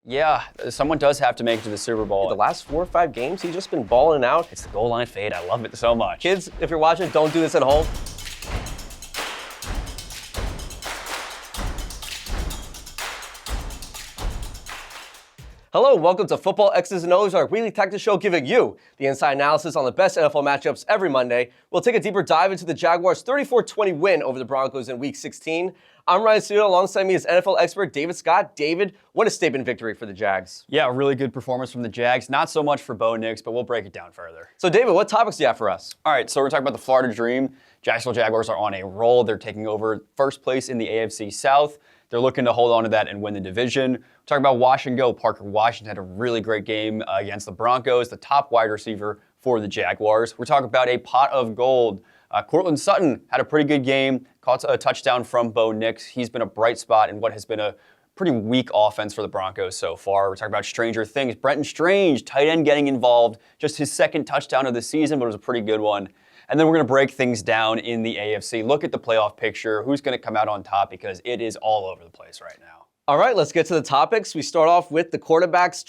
Yeah, someone does have to make it to the Super Bowl. The last 4 or 5 games, he's just been balling out. It's the goal line fade. I love it so much. Kids, if you're watching, don't do this at home. Hello, welcome to Football X's and O's, our weekly tactics show giving you the inside analysis on the best NFL matchups every Monday. We'll take a deeper dive into the Jaguars' 34-20 win over the Broncos in Week 16. I'm Ryan Studio. Alongside me is NFL expert David Scott. David, what a statement victory for the Jags. Yeah, really good performance from the Jags. Not so much for Bo Nix, but we'll break it down further. So, David, what topics do you have for us? All right, so we're talking about the Florida Dream. Jacksonville Jaguars are on a roll. They're taking over first place in the AFC South. They're looking to hold on to that and win the division. We're talking about Wash and Go. Parker Washington had a really great game against the Broncos, the top wide receiver for the Jaguars. We're talking about a pot of gold. Courtland Sutton had a pretty good game, caught a touchdown from Bo Nix. He's been a bright spot in what has been a pretty weak offense for the Broncos so far. We're talking about stranger things. Brent Strange, tight end, getting involved. Just his second touchdown of the season, but it was a pretty good one. And then we're going to break things down in the AFC, look at the playoff picture, who's going to come out on top, because it is all over the place right now. All right, let's get to the topics. We start off with the quarterbacks.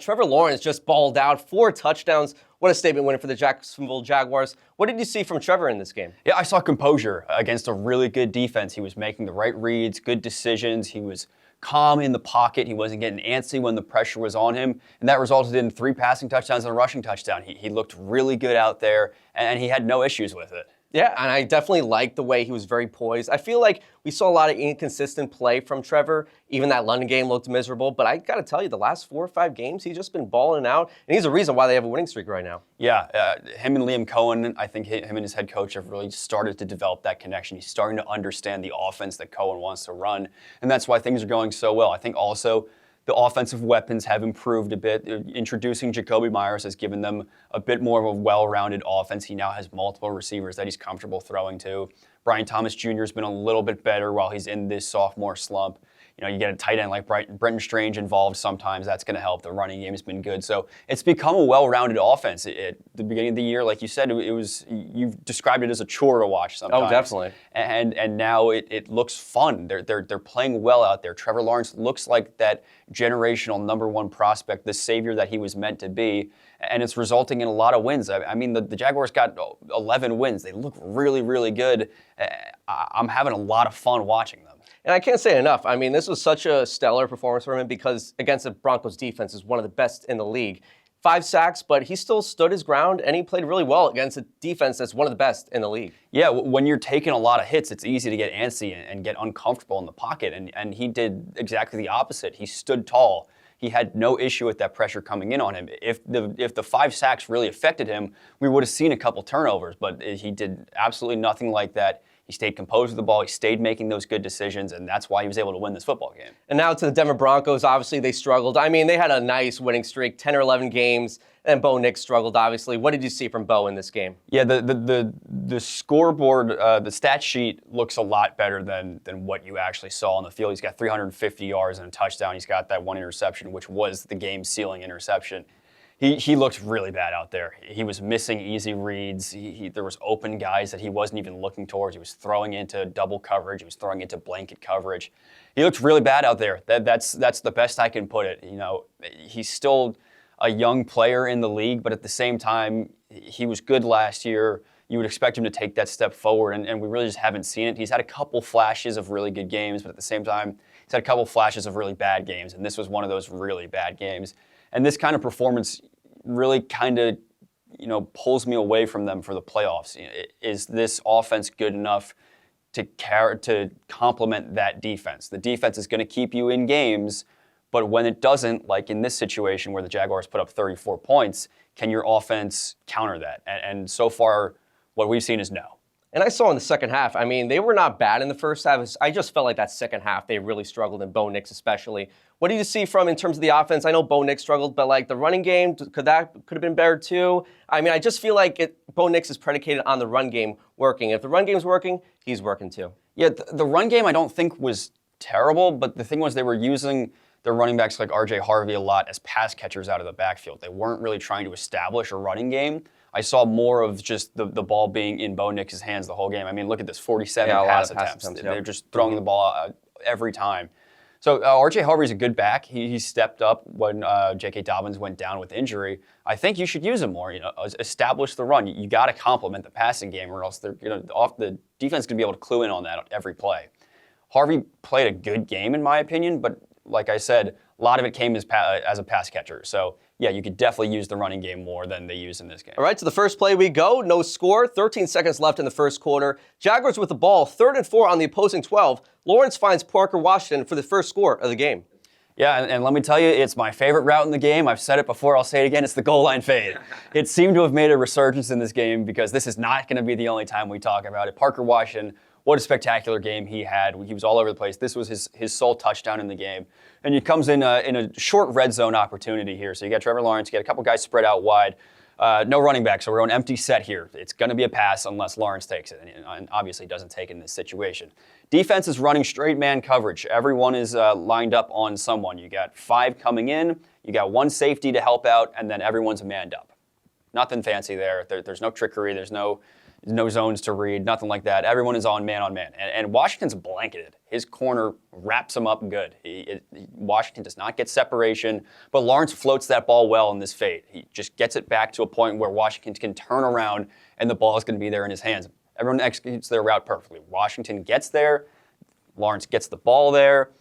Trevor Lawrence just balled out, 4 touchdowns. What a statement winner for the Jacksonville Jaguars. What did you see from Trevor in this game? Yeah, I saw composure against a really good defense. He was making the right reads, good decisions. He was calm in the pocket. He wasn't getting antsy when the pressure was on him. And that resulted in 3 passing touchdowns and a rushing touchdown. He looked really good out there, and he had no issues with it. Yeah, and I definitely liked the way he was very poised. I feel like we saw a lot of inconsistent play from Trevor. Even that London game looked miserable. But I got to tell you, the last 4 or 5 games, he's just been balling out. And he's the reason why they have a winning streak right now. Yeah, him and Liam Cohen, I think him and his head coach have really started to develop that connection. He's starting to understand the offense that Cohen wants to run. And that's why things are going so well. I think also the offensive weapons have improved a bit. Introducing Jacoby Myers has given them a bit more of a well-rounded offense. He now has multiple receivers that he's comfortable throwing to. Brian Thomas Jr. has been a little bit better while he's in this sophomore slump. You know, you get a tight end like Brent Strange involved sometimes. That's going to help. The running game has been good. So it's become a well-rounded offense. At the beginning of the year, like you said, you've described it as a chore to watch sometimes. Oh, definitely. And now it looks fun. They're playing well out there. Trevor Lawrence looks like that generational #1 prospect, the savior that he was meant to be. And it's resulting in a lot of wins. I mean, the Jaguars got 11 wins. They look really, really good. I'm having a lot of fun watching them. And I can't say enough. I mean, this was such a stellar performance from him because against the Broncos defense is one of the best in the league. 5 sacks, but he still stood his ground, and he played really well against a defense that's one of the best in the league. Yeah, when you're taking a lot of hits, it's easy to get antsy and get uncomfortable in the pocket, and he did exactly the opposite. He stood tall. He had no issue with that pressure coming in on him. If the 5 sacks really affected him, we would have seen a couple turnovers, but he did absolutely nothing like that. He stayed composed with the ball. He stayed making those good decisions, and that's why he was able to win this football game. And now to the Denver Broncos. Obviously, they struggled. I mean, they had a nice winning streak, 10 or 11 games, and Bo Nix struggled, obviously. What did you see from Bo in this game? Yeah, the scoreboard, the stat sheet looks a lot better than what you actually saw on the field. He's got 350 yards and a touchdown. He's got that 1 interception, which was the game-sealing interception. He looked really bad out there. He was missing easy reads. There was open guys that he wasn't even looking towards. He was throwing into double coverage. He was throwing into blanket coverage. He looked really bad out there. That's the best I can put it. You know, he's still a young player in the league, but at the same time, he was good last year. You would expect him to take that step forward, and we really just haven't seen it. He's had a couple flashes of really good games, but at the same time, he's had a couple flashes of really bad games, and this was one of those really bad games. And this kind of performance really kind of, pulls me away from them for the playoffs. Is this offense good enough to complement that defense? The defense is going to keep you in games, but when it doesn't, like in this situation where the Jaguars put up 34 points, can your offense counter that? And so far, what we've seen is no. And I saw in the second half, I mean, they were not bad in the first half. I just felt like that second half, they really struggled, and Bo Nix especially. What do you see from in terms of the offense? I know Bo Nix struggled, but like the running game, could have been better too? I mean, I just feel like Bo Nix is predicated on the run game working. If the run game's working, he's working too. Yeah, the run game I don't think was terrible, but the thing was they were using their running backs like R.J. Harvey a lot as pass catchers out of the backfield. They weren't really trying to establish a running game. I saw more of just the ball being in Bo Nix's hands the whole game. I mean, look at this, 47 pass attempts. Yep. They're just throwing the ball out every time. So R.J. Harvey's a good back. He stepped up when J.K. Dobbins went down with injury. I think you should use him more. Establish the run. You got to complement the passing game, or else the defense is going to be able to clue in on that every play. Harvey played a good game, in my opinion, but like I said, a lot of it came as a pass catcher. So, yeah, you could definitely use the running game more than they use in this game. All right, to the first play we go. No score. 13 seconds left in the first quarter. Jaguars with the ball. 3rd and 4 on the opposing 12. Lawrence finds Parker Washington for the first score of the game. Yeah, and let me tell you, it's my favorite route in the game. I've said it before, I'll say it again. It's the goal line fade. It seemed to have made a resurgence in this game because this is not going to be the only time we talk about it. Parker Washington, what a spectacular game he had. He was all over the place. This was his sole touchdown in the game. And he comes in a short red zone opportunity here. So you got Trevor Lawrence, you got a couple guys spread out wide. No running back, so we're on empty set here. It's going to be a pass unless Lawrence takes it, and obviously doesn't take it in this situation. Defense is running straight man coverage. Everyone is lined up on someone. You got 5 coming in, you got 1 safety to help out, and then everyone's manned up. Nothing fancy there. There's no trickery. There's no zones to read, nothing like that. Everyone is on man. And Washington's blanketed. His corner wraps him up good. Washington does not get separation, but Lawrence floats that ball well in this fade. He just gets it back to a point where Washington can turn around and the ball is going to be there in his hands. Everyone executes their route perfectly. Washington gets there. Lawrence gets the ball there.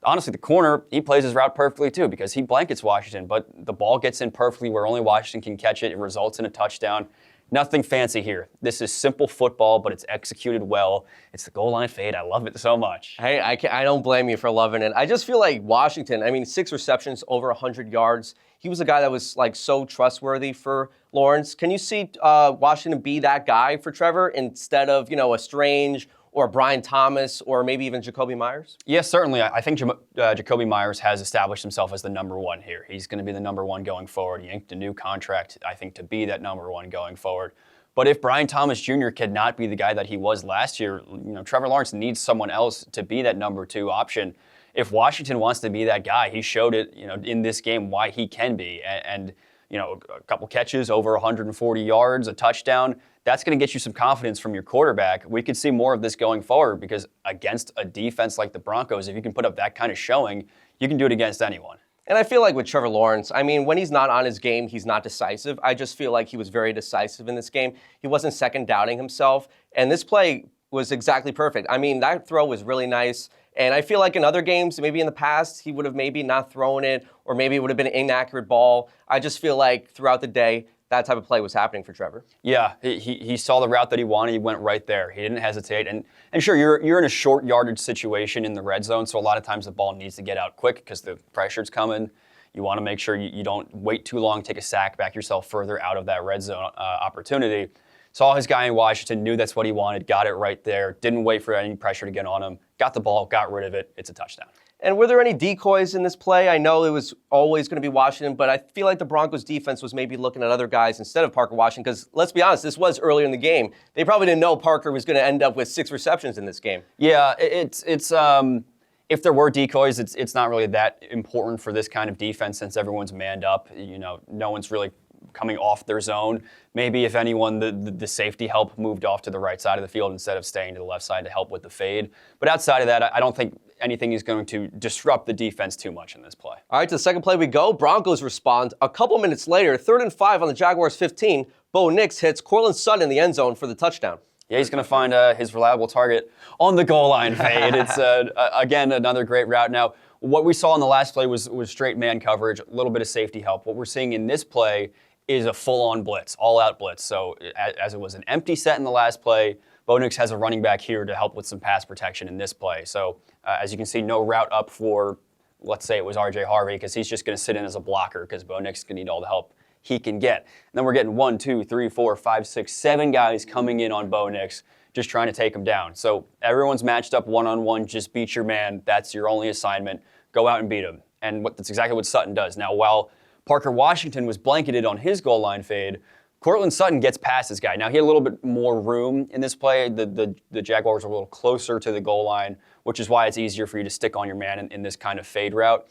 Honestly, the corner, he plays his route perfectly too because he blankets Washington, but the ball gets in perfectly where only Washington can catch it. It results in a touchdown. Nothing fancy here. This is simple football, but it's executed well. It's the goal line fade. I love it so much. Hey, I don't blame you for loving it. I just feel like Washington, 6 receptions, over 100 yards. He was a guy that was so trustworthy for Lawrence. Can you see Washington be that guy for Trevor instead of, a Strange or Brian Thomas or maybe even Jacoby Myers? Yes, certainly. I think Jacoby Myers has established himself as the number 1 here. He's going to be the number 1 going forward. He inked a new contract, I think, to be that number 1 going forward. But if Brian Thomas Jr. cannot be the guy that he was last year, Trevor Lawrence needs someone else to be that number 2 option. If Washington wants to be that guy, he showed it, in this game why he can be. And a couple catches, over 140 yards, a touchdown. That's going to get you some confidence from your quarterback. We could see more of this going forward because against a defense like the Broncos, if you can put up that kind of showing, you can do it against anyone. And I feel like with Trevor Lawrence, when he's not on his game, he's not decisive. I just feel like he was very decisive in this game. He wasn't second doubting himself. And this play was exactly perfect. That throw was really nice. And I feel like in other games, maybe in the past, he would have maybe not thrown it, or maybe it would have been an inaccurate ball. I just feel like throughout the day, that type of play was happening for Trevor. Yeah, he saw the route that he wanted. He went right there. He didn't hesitate. And sure, you're in a short yardage situation in the red zone, so a lot of times the ball needs to get out quick because the pressure's coming. You want to make sure you don't wait too long, take a sack, back yourself further out of that red zone opportunity. Saw his guy in Washington, knew that's what he wanted, got it right there, didn't wait for any pressure to get on him, got the ball, got rid of it. It's a touchdown. And were there any decoys in this play? I know it was always going to be Washington, but I feel like the Broncos defense was maybe looking at other guys instead of Parker Washington because, let's be honest, this was earlier in the game. They probably didn't know Parker was going to end up with 6 receptions in this game. Yeah, it's if there were decoys, it's not really that important for this kind of defense since everyone's manned up. No one's really coming off their zone. Maybe, if anyone, the safety help moved off to the right side of the field instead of staying to the left side to help with the fade. But outside of that, I don't think anything is going to disrupt the defense too much in this play. All right, to the second play we go. Broncos respond. A couple minutes later, 3rd and 5 on the Jaguars 15. Bo Nix hits Courtland Sutton in the end zone for the touchdown. Yeah, he's going to find his reliable target on the goal line fade. It's, again, another great route. Now, what we saw in the last play was straight man coverage, a little bit of safety help. What we're seeing in this play is a full-on blitz, all-out blitz. So as it was an empty set in the last play, Bo Nix has a running back here to help with some pass protection in this play. So as you can see, no route up for, let's say it was R.J. Harvey, because he's just going to sit in as a blocker because Bo Nix is going to need all the help he can get. And then we're getting 1, 2, 3, 4, 5, 6, 7 guys coming in on Bo Nix, just trying to take him down. So everyone's matched up one-on-one, just beat your man. That's your only assignment. Go out and beat him. And that's exactly what Sutton does. Now, while Parker Washington was blanketed on his goal line fade, Courtland Sutton gets past this guy. Now, he had a little bit more room in this play. The Jaguars are a little closer to the goal line, which is why it's easier for you to stick on your man in this kind of fade route.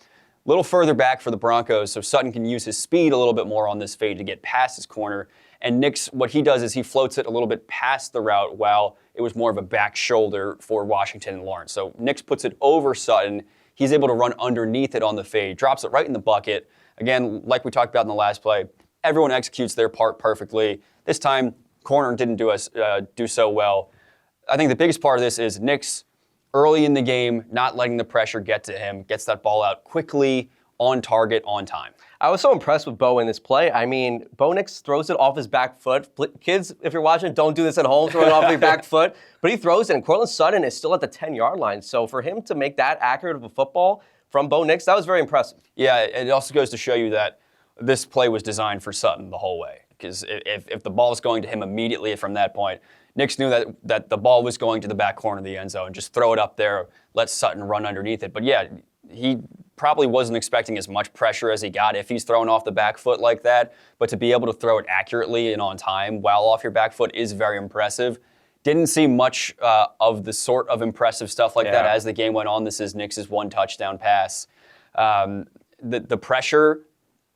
A little further back for the Broncos, so Sutton can use his speed a little bit more on this fade to get past his corner. And Nix, what he does is he floats it a little bit past the route while it was more of a back shoulder for Washington and Lawrence. So Nix puts it over Sutton. He's able to run underneath it on the fade, drops it right in the bucket. Again, like we talked about in the last play, everyone executes their part perfectly. This time, corner didn't do so well. I think the biggest part of this is Nix, early in the game, not letting the pressure get to him, gets that ball out quickly, on target, on time. I was so impressed with Bo in this play. I mean, Bo Nix throws it off his back foot. Kids, if you're watching, don't do this at home, throw it off your back foot. But he throws it, and Courtland Sutton is still at the 10-yard line. So for him to make that accurate of a football from Bo Nix, that was very impressive. Yeah, it also goes to show you that this play was designed for Sutton the whole way. Because if the ball is going to him immediately from that point, Nix knew that the ball was going to the back corner of the end zone. Just throw it up there, let Sutton run underneath it. But yeah, he probably wasn't expecting as much pressure as he got if he's thrown off the back foot like that. But to be able to throw it accurately and on time while off your back foot is very impressive. Didn't see much of the sort of impressive stuff like that as the game went on. This is Nix's one touchdown pass. The pressure,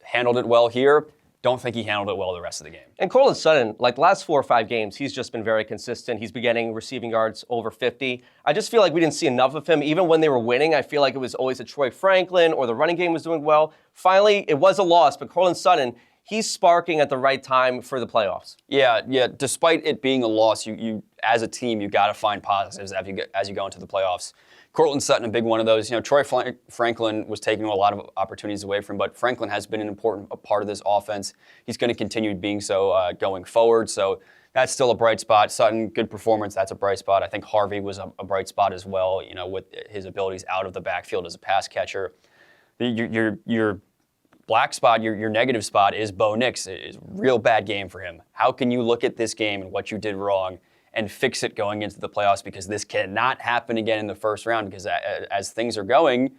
handled it well here. Don't think he handled it well the rest of the game. And Courtland Sutton, like the last 4 or 5 games, he's just been very consistent. He's been getting receiving yards over 50. I just feel like we didn't see enough of him. Even when they were winning, I feel like it was always a Troy Franklin or the running game was doing well. Finally, it was a loss, but Courtland Sutton, he's sparking at the right time for the playoffs. Yeah. Despite it being a loss, you as a team, you got to find positives as you go into the playoffs. Courtland Sutton, a big one of those. Troy Franklin was taking a lot of opportunities away from him, but Franklin has been an important part of this offense. He's going to continue being so going forward. So that's still a bright spot. Sutton, good performance. That's a bright spot. I think Harvey was a bright spot as well. With his abilities out of the backfield as a pass catcher. Your black spot, your negative spot is Bo Nix. It's a real bad game for him. How can you look at this game and what you did wrong and fix it going into the playoffs? Because this cannot happen again in the first round. Because as things are going,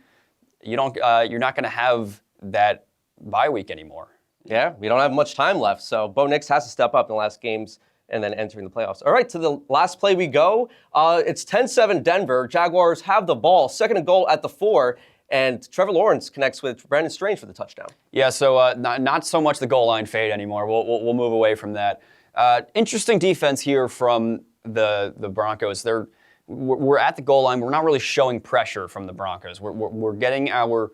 you're not going to have that bye week anymore. Yeah, we don't have much time left. So Bo Nix has to step up in the last games and then entering the playoffs. All right, to the last play we go. It's 10-7 Denver. Jaguars have the ball. Second and goal at the 4. And Trevor Lawrence connects with Brent Strange for the touchdown. Yeah, so not so much the goal line fade anymore. We'll move away from that. Interesting defense here from the Broncos. We're at the goal line. We're not really showing pressure from the Broncos. We're getting our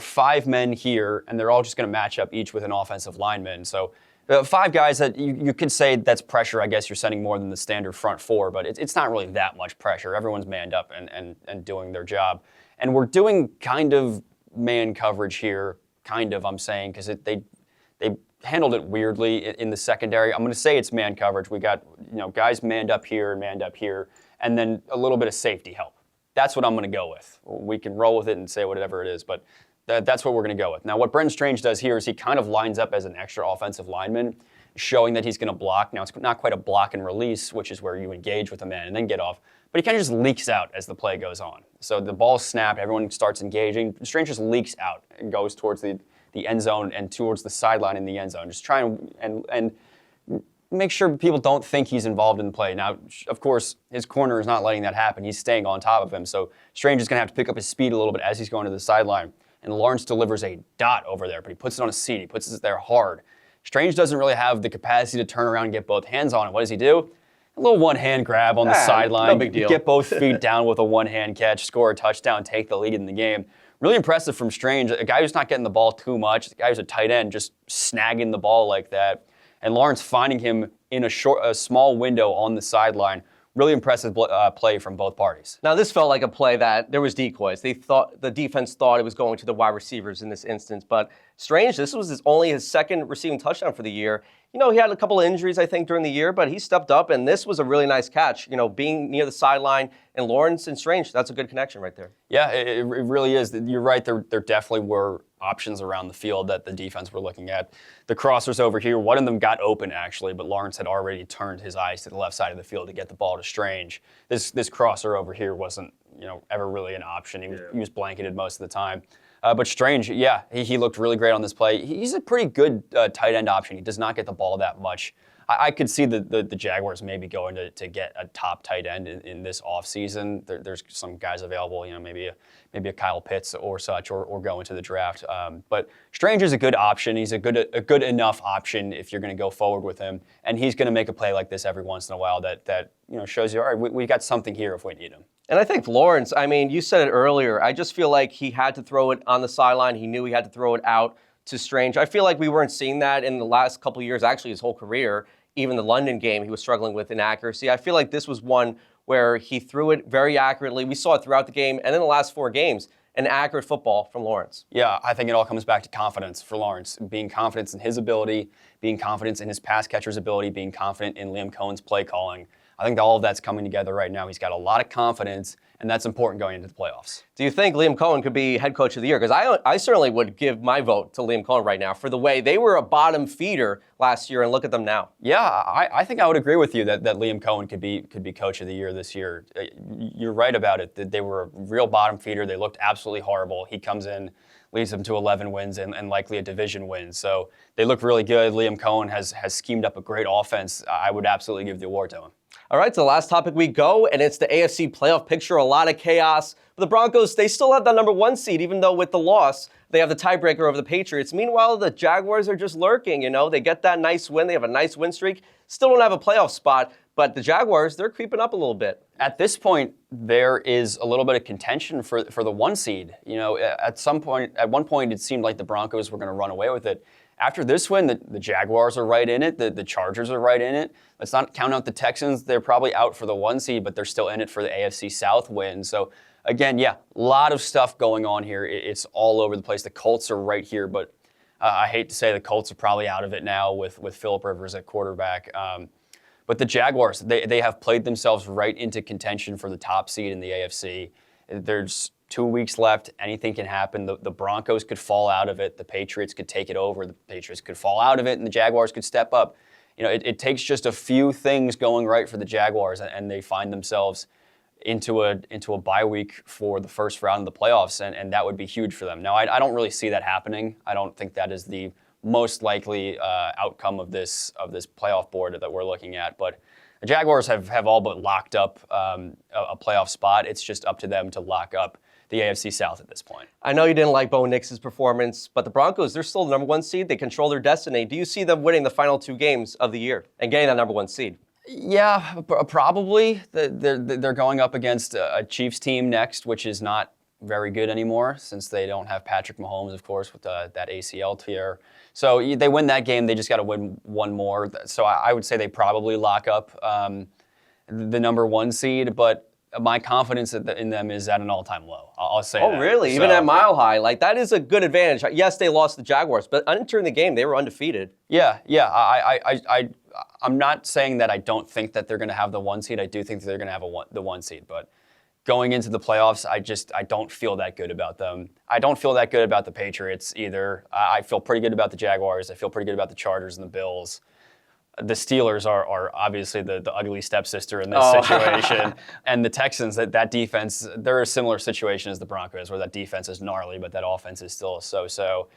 5 men here, and they're all just going to match up each with an offensive lineman. So 5 guys that you could say that's pressure. I guess you're sending more than the standard front 4, but it's not really that much pressure. Everyone's manned up and doing their job. And we're doing kind of man coverage here, I'm saying, because they handled it weirdly in the secondary. I'm going to say it's man coverage. We got guys manned up here, and then a little bit of safety help. That's what I'm going to go with. We can roll with it and say whatever it is, but that's what we're going to go with. Now, what Brent Strange does here is he kind of lines up as an extra offensive lineman, showing that he's going to block. Now, it's not quite a block and release, which is where you engage with a man and then get off, but he kind of just leaks out as the play goes on. So the ball's snapped, everyone starts engaging. Strange just leaks out and goes towards the end zone and towards the sideline in the end zone, just trying and make sure people don't think he's involved in the play. Now, of course, his corner is not letting that happen. He's staying on top of him, so Strange is going to have to pick up his speed a little bit as he's going to the sideline. And Lawrence delivers a dot over there, but he puts it on a seat. He puts it there hard. Strange doesn't really have the capacity to turn around and get both hands on it. What does he do? A little one-hand grab on the sideline. No big deal. Get both feet down with a one-hand catch, score a touchdown, take the lead in the game. Really impressive from Strange, a guy who's not getting the ball too much, a guy who's a tight end, just snagging the ball like that. And Lawrence finding him in a small window on the sideline. Really impressive play from both parties. Now, this felt like a play that there was decoys. The defense thought it was going to the wide receivers in this instance, but Strange, this was only his second receiving touchdown for the year. He had a couple of injuries, I think, during the year, but he stepped up, and this was a really nice catch. Being near the sideline, and Lawrence and Strange, that's a good connection right there. Yeah, it really is. You're right, there definitely were options around the field that the defense were looking at. The crossers over here, one of them got open, actually, but Lawrence had already turned his eyes to the left side of the field to get the ball to Strange. This crosser over here wasn't, ever really an option. He was blanketed most of the time. But Strange, yeah, he looked really great on this play. He's a pretty good tight end option. He does not get the ball that much. I could see the Jaguars maybe going to get a top tight end in this offseason. There's some guys available, maybe a Kyle Pitts or such, or go into the draft. But Strange is a good option. He's a good enough option if you're going to go forward with him, and he's going to make a play like this every once in a while that shows you, all right, we got something here if we need him. And I think Lawrence, I mean, you said it earlier. I just feel like he had to throw it on the sideline. He knew he had to throw it out to Strange. I feel like we weren't seeing that in the last couple of years, actually his whole career. Even the London game, he was struggling with inaccuracy. I feel like this was one where he threw it very accurately. We saw it throughout the game, and in the last 4 games, an accurate football from Lawrence. Yeah, I think it all comes back to confidence for Lawrence. Being confident in his ability, being confident in his pass catcher's ability, being confident in Liam Cohen's play calling. I think all of that's coming together right now. He's got a lot of confidence, and that's important going into the playoffs. Do you think Liam Cohen could be head coach of the year? Because I certainly would give my vote to Liam Cohen right now for the way they were a bottom feeder last year, and look at them now. Yeah, I think I would agree with you that Liam Cohen could be coach of the year this year. You're right about it. They were a real bottom feeder. They looked absolutely horrible. He comes in, leads them to 11 wins and likely a division win. So they look really good. Liam Cohen has schemed up a great offense. I would absolutely give the award to him. All right, to the last topic we go, and it's the AFC playoff picture. A lot of chaos. But the Broncos, they still have the number 1 seed, even though with the loss, they have the tiebreaker over the Patriots. Meanwhile, the Jaguars are just lurking, They get that nice win. They have a nice win streak. Still don't have a playoff spot, but the Jaguars, they're creeping up a little bit. At this point, there is a little bit of contention for the 1 seed. At one point, it seemed like the Broncos were going to run away with it. After this win, the Jaguars are right in it. The Chargers are right in it. Let's not count out the Texans. They're probably out for the 1 seed, but they're still in it for the AFC South win. So, again, yeah, a lot of stuff going on here. It's all over the place. The Colts are right here, but I hate to say the Colts are probably out of it now with Phillip Rivers at quarterback. But the Jaguars, they have played themselves right into contention for the top seed in the AFC. There's 2 weeks left. Anything can happen. The Broncos could fall out of it. The Patriots could take it over. The Patriots could fall out of it, and the Jaguars could step up. It takes just a few things going right for the Jaguars, and they find themselves into a bye week for the first round of the playoffs, and that would be huge for them. Now, I don't really see that happening. I don't think that is the most likely outcome of this playoff board that we're looking at, but the Jaguars have all but locked up a playoff spot. It's just up to them to lock up the AFC South at this point. I know you didn't like Bo Nix's performance, but the Broncos, they're still the number 1 seed. They control their destiny. Do you see them winning the final 2 games of the year and getting that number 1 seed? Yeah, probably. They're going up against a Chiefs team next, which is not very good anymore since they don't have Patrick Mahomes, of course, with that ACL tear. So they win that game. They just got to win 1 more. So I would say they probably lock up the number 1 seed, but my confidence in them is at an all-time low. I'll say that. Oh, really? Even at Mile High? Like, that is a good advantage. Yes, they lost the Jaguars, but entering the game, they were undefeated. Yeah. I'm not saying that I don't think that they're going to have the 1 seed. I do think that they're going to have the 1 seed, but going into the playoffs, I don't feel that good about them. I don't feel that good about the Patriots either. I feel pretty good about the Jaguars. I feel pretty good about the Chargers and the Bills. The Steelers are obviously the ugly stepsister in this situation. And the Texans, that defense, they're a similar situation as the Broncos, where that defense is gnarly, but that offense is still so-so.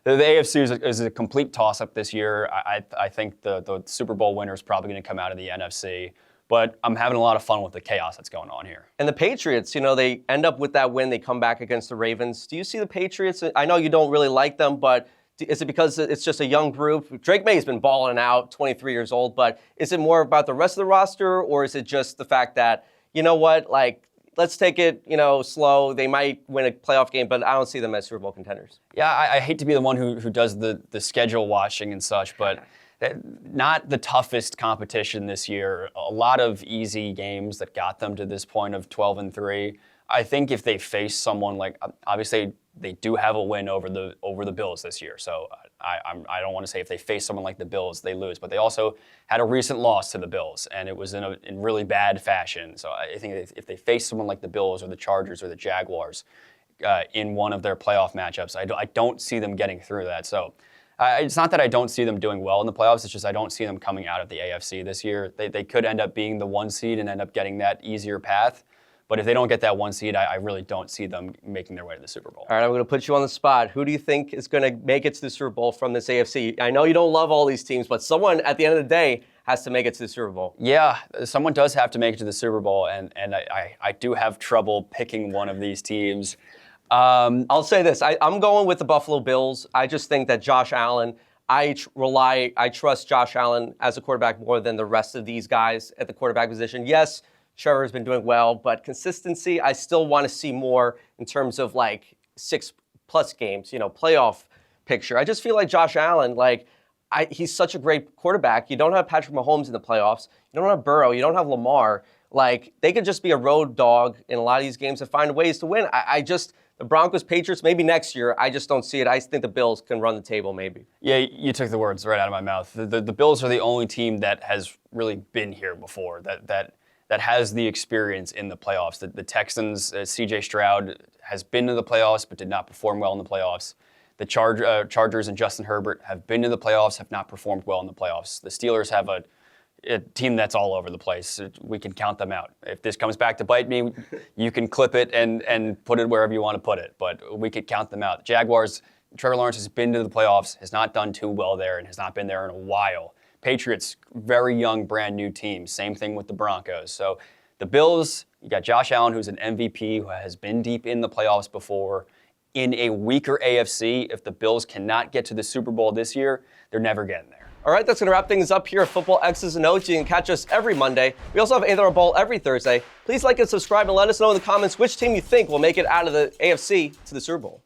The AFC is a complete toss-up this year. I think the Super Bowl winner is probably going to come out of the NFC. But I'm having a lot of fun with the chaos that's going on here. And the Patriots, they end up with that win. They come back against the Ravens. Do you see the Patriots? I know you don't really like them, but is it because it's just a young group? Drake May's been balling out, 23 years old, but is it more about the rest of the roster, or is it just the fact that, let's take it, slow. They might win a playoff game, but I don't see them as Super Bowl contenders. Yeah, I hate to be the one who does the schedule watching and such, but not the toughest competition this year. A lot of easy games that got them to this point of 12-3. I think if they face someone like, obviously they do have a win over the Bills this year. So I don't want to say if they face someone like the Bills, they lose. But they also had a recent loss to the Bills, and it was in really bad fashion. So I think if they face someone like the Bills or the Chargers or the Jaguars in one of their playoff matchups, I don't see them getting through that. So it's not that I don't see them doing well in the playoffs. It's just I don't see them coming out of the AFC this year. They could end up being the 1 seed and end up getting that easier path. But if they don't get that 1 seed, I really don't see them making their way to the Super Bowl. All right, I'm going to put you on the spot. Who do you think is going to make it to the Super Bowl from this AFC? I know you don't love all these teams, but someone at the end of the day has to make it to the Super Bowl. Yeah, someone does have to make it to the Super Bowl, and I do have trouble picking one of these teams. I'll say this. I'm going with the Buffalo Bills. I just think that Josh Allen, I trust Josh Allen as a quarterback more than the rest of these guys at the quarterback position. Yes, Trevor's been doing well, but consistency, I still want to see more in terms of like 6+ games, playoff picture. I just feel like Josh Allen, he's such a great quarterback. You don't have Patrick Mahomes in the playoffs. You don't have Burrow. You don't have Lamar. They could just be a road dog in a lot of these games and find ways to win. The Broncos, Patriots, maybe next year. I just don't see it. I think the Bills can run the table maybe. Yeah, you took the words right out of my mouth. The Bills are the only team that has really been here before, that has the experience in the playoffs. The Texans, C.J. Stroud has been to the playoffs but did not perform well in the playoffs. The Chargers and Justin Herbert have been to the playoffs, have not performed well in the playoffs. The Steelers have a team that's all over the place. We can count them out. If this comes back to bite me, you can clip it and put it wherever you want to put it, but we could count them out. The Jaguars, Trevor Lawrence has been to the playoffs, has not done too well there, and has not been there in a while. Patriots, very young, brand new team. Same thing with the Broncos. So the Bills, you got Josh Allen, who's an MVP, who has been deep in the playoffs before. In a weaker AFC, if the Bills cannot get to the Super Bowl this year, they're never getting there. All right, that's going to wrap things up here at Football X's and O's. You can catch us every Monday. We also have Either or Bowl every Thursday. Please like and subscribe and let us know in the comments which team you think will make it out of the AFC to the Super Bowl.